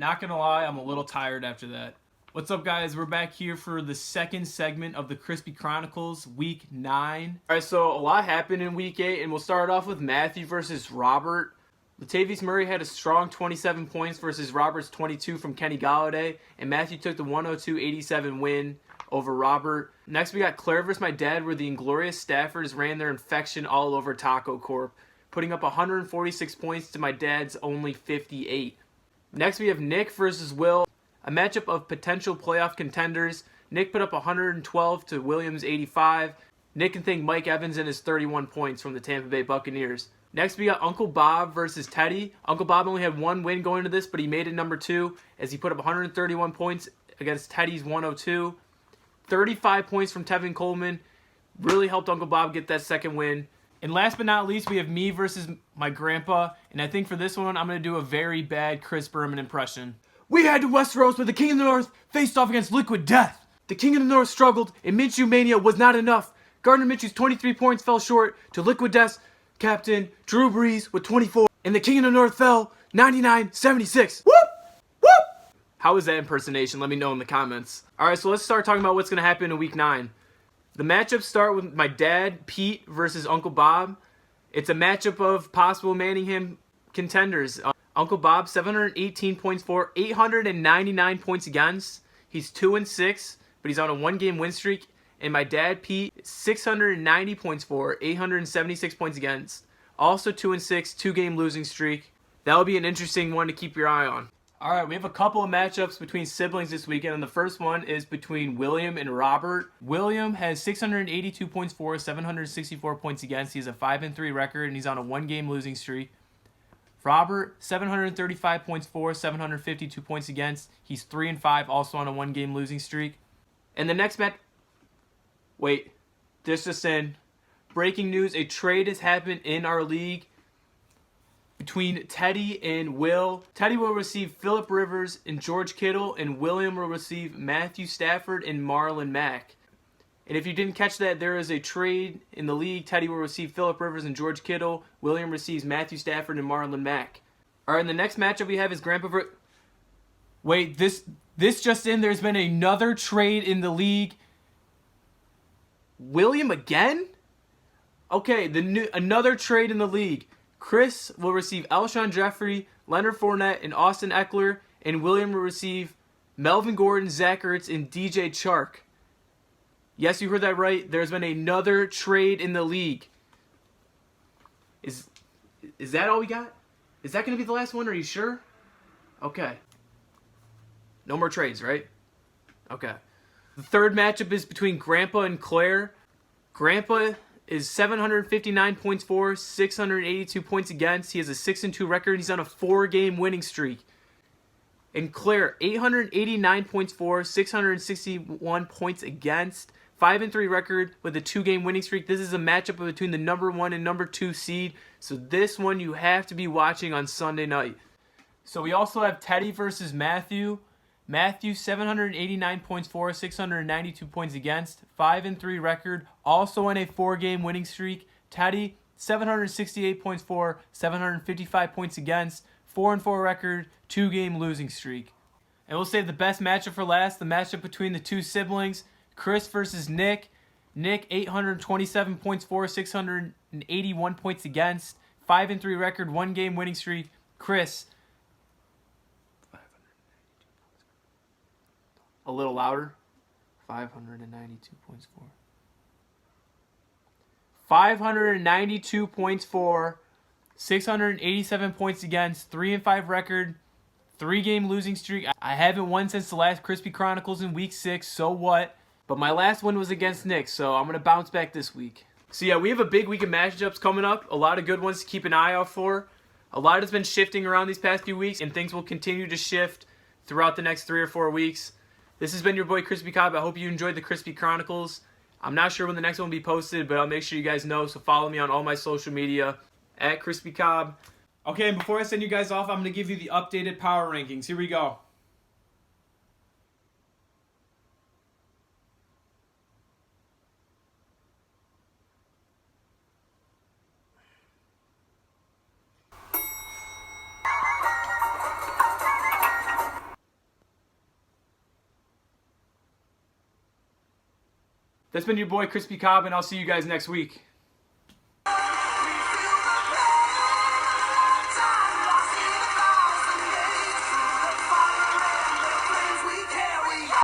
Not gonna lie, I'm a little tired after that. What's up, guys? We're back here for the second segment of the ChrisB Chronicles, Week 9. Alright, so a lot happened in Week 8, and we'll start off with Matthew versus Robert. Latavius Murray had a strong 27 points versus Robert's 22 from Kenny Golladay, and Matthew took the 102-87 win over Robert. Next, we got Claire versus my dad, where the Inglorious Staffords ran their infection all over Taco Corp, putting up 146 points to my dad's only 58. Next, we have Nick versus Will, a matchup of potential playoff contenders. Nick put up 112 to Williams' 85. Nick can thank Mike Evans and his 31 points from the Tampa Bay Buccaneers. Next, we got Uncle Bob versus Teddy. Uncle Bob only had one win going into this, but he made it number 2 as he put up 131 points against Teddy's 102. 35 points from Tevin Coleman really helped Uncle Bob get that second win. And last but not least, we have me versus my grandpa. And I think for this one, I'm going to do a very bad Chris Berman impression. We head to Westeros where the King of the North faced off against Liquid Death. The King of the North struggled, and Minshew Mania was not enough. Gardner Minshew's 23 points fell short to Liquid Death's captain, Drew Brees, with 24. And the King of the North fell 99-76. Whoop! Whoop! How was that impersonation? Let me know in the comments. Alright, so let's start talking about what's going to happen in Week 9. The matchups start with my dad, Pete, versus Uncle Bob. It's a matchup of possible Manningham contenders. Uncle Bob, 718 points for, 899 points against. He's 2-6, but he's on a one-game win streak. And my dad, Pete, 690 points for, 876 points against. Also 2-6, two-game losing streak. That'll be an interesting one to keep your eye on. Alright, we have a couple of matchups between siblings this weekend, and the first one is between William and Robert. William has 682 points for, 764 points against. He has a 5-3 record, and he's on a one-game losing streak. Robert, 735 points for, 752 points against. He's 3-5, also on a one-game losing streak. And the next wait, this just in. Breaking news, a trade has happened in our league between Teddy and Will. Teddy will receive Phillip Rivers and George Kittle, and William will receive Matthew Stafford and Marlon Mack. And if you didn't catch that, there is a trade in the league. Teddy will receive Phillip Rivers and George Kittle. William receives Matthew Stafford and Marlon Mack. All right, and the next matchup we have is Wait, this just in. There's been another trade in the league. William again? Okay, another trade in the league. Chris will receive Alshon Jeffrey, Leonard Fournette, and Austin Eckler, and William will receive Melvin Gordon, Zach Ertz, and DJ Chark. Yes, you heard that right. There's been another trade in the league. Is that all we got? Is that going to be the last one? Are you sure? Okay. No more trades, right? Okay. The third matchup is between Grandpa and Claire. Grandpa is 759 points for, 682 points against. He has a 6-2 record. He's on a 4-game winning streak. And Claire, 889 points for, 661 points against. 5-3 record with a 2-game winning streak. This is a matchup between the number 1 and number 2 seed. So this one you have to be watching on Sunday night. So we also have Teddy versus Matthew. Matthew, 789 points for, 692 points against, 5-3 record, also on a 4-game winning streak. Teddy, 768 points for, 755 points against, 4-4 record, 2-game losing streak. And we'll save the best matchup for last, the matchup between the two siblings, Chris versus Nick. Nick, 827 points for, 681 points against, 5-3 record, 1-game winning streak. Chris, a little louder. 592 points for. 592 points for. 687 points against. 3-5 record. 3-game losing streak. I haven't won since the last ChrisB Chronicles in Week 6. So what? But my last win was against Nick. So I'm going to bounce back this week. So yeah, we have a big week of matchups coming up. A lot of good ones to keep an eye out for. A lot has been shifting around these past few weeks. And things will continue to shift throughout the next 3 or 4 weeks. This has been your boy ChrisBCob. I hope you enjoyed the ChrisB Chronicles. I'm not sure when the next one will be posted, but I'll make sure you guys know. So follow me on all my social media at ChrisBCob. Okay, and before I send you guys off, I'm going to give you the updated power rankings. Here we go. That's been your boy ChrisBCob, and I'll see you guys next week.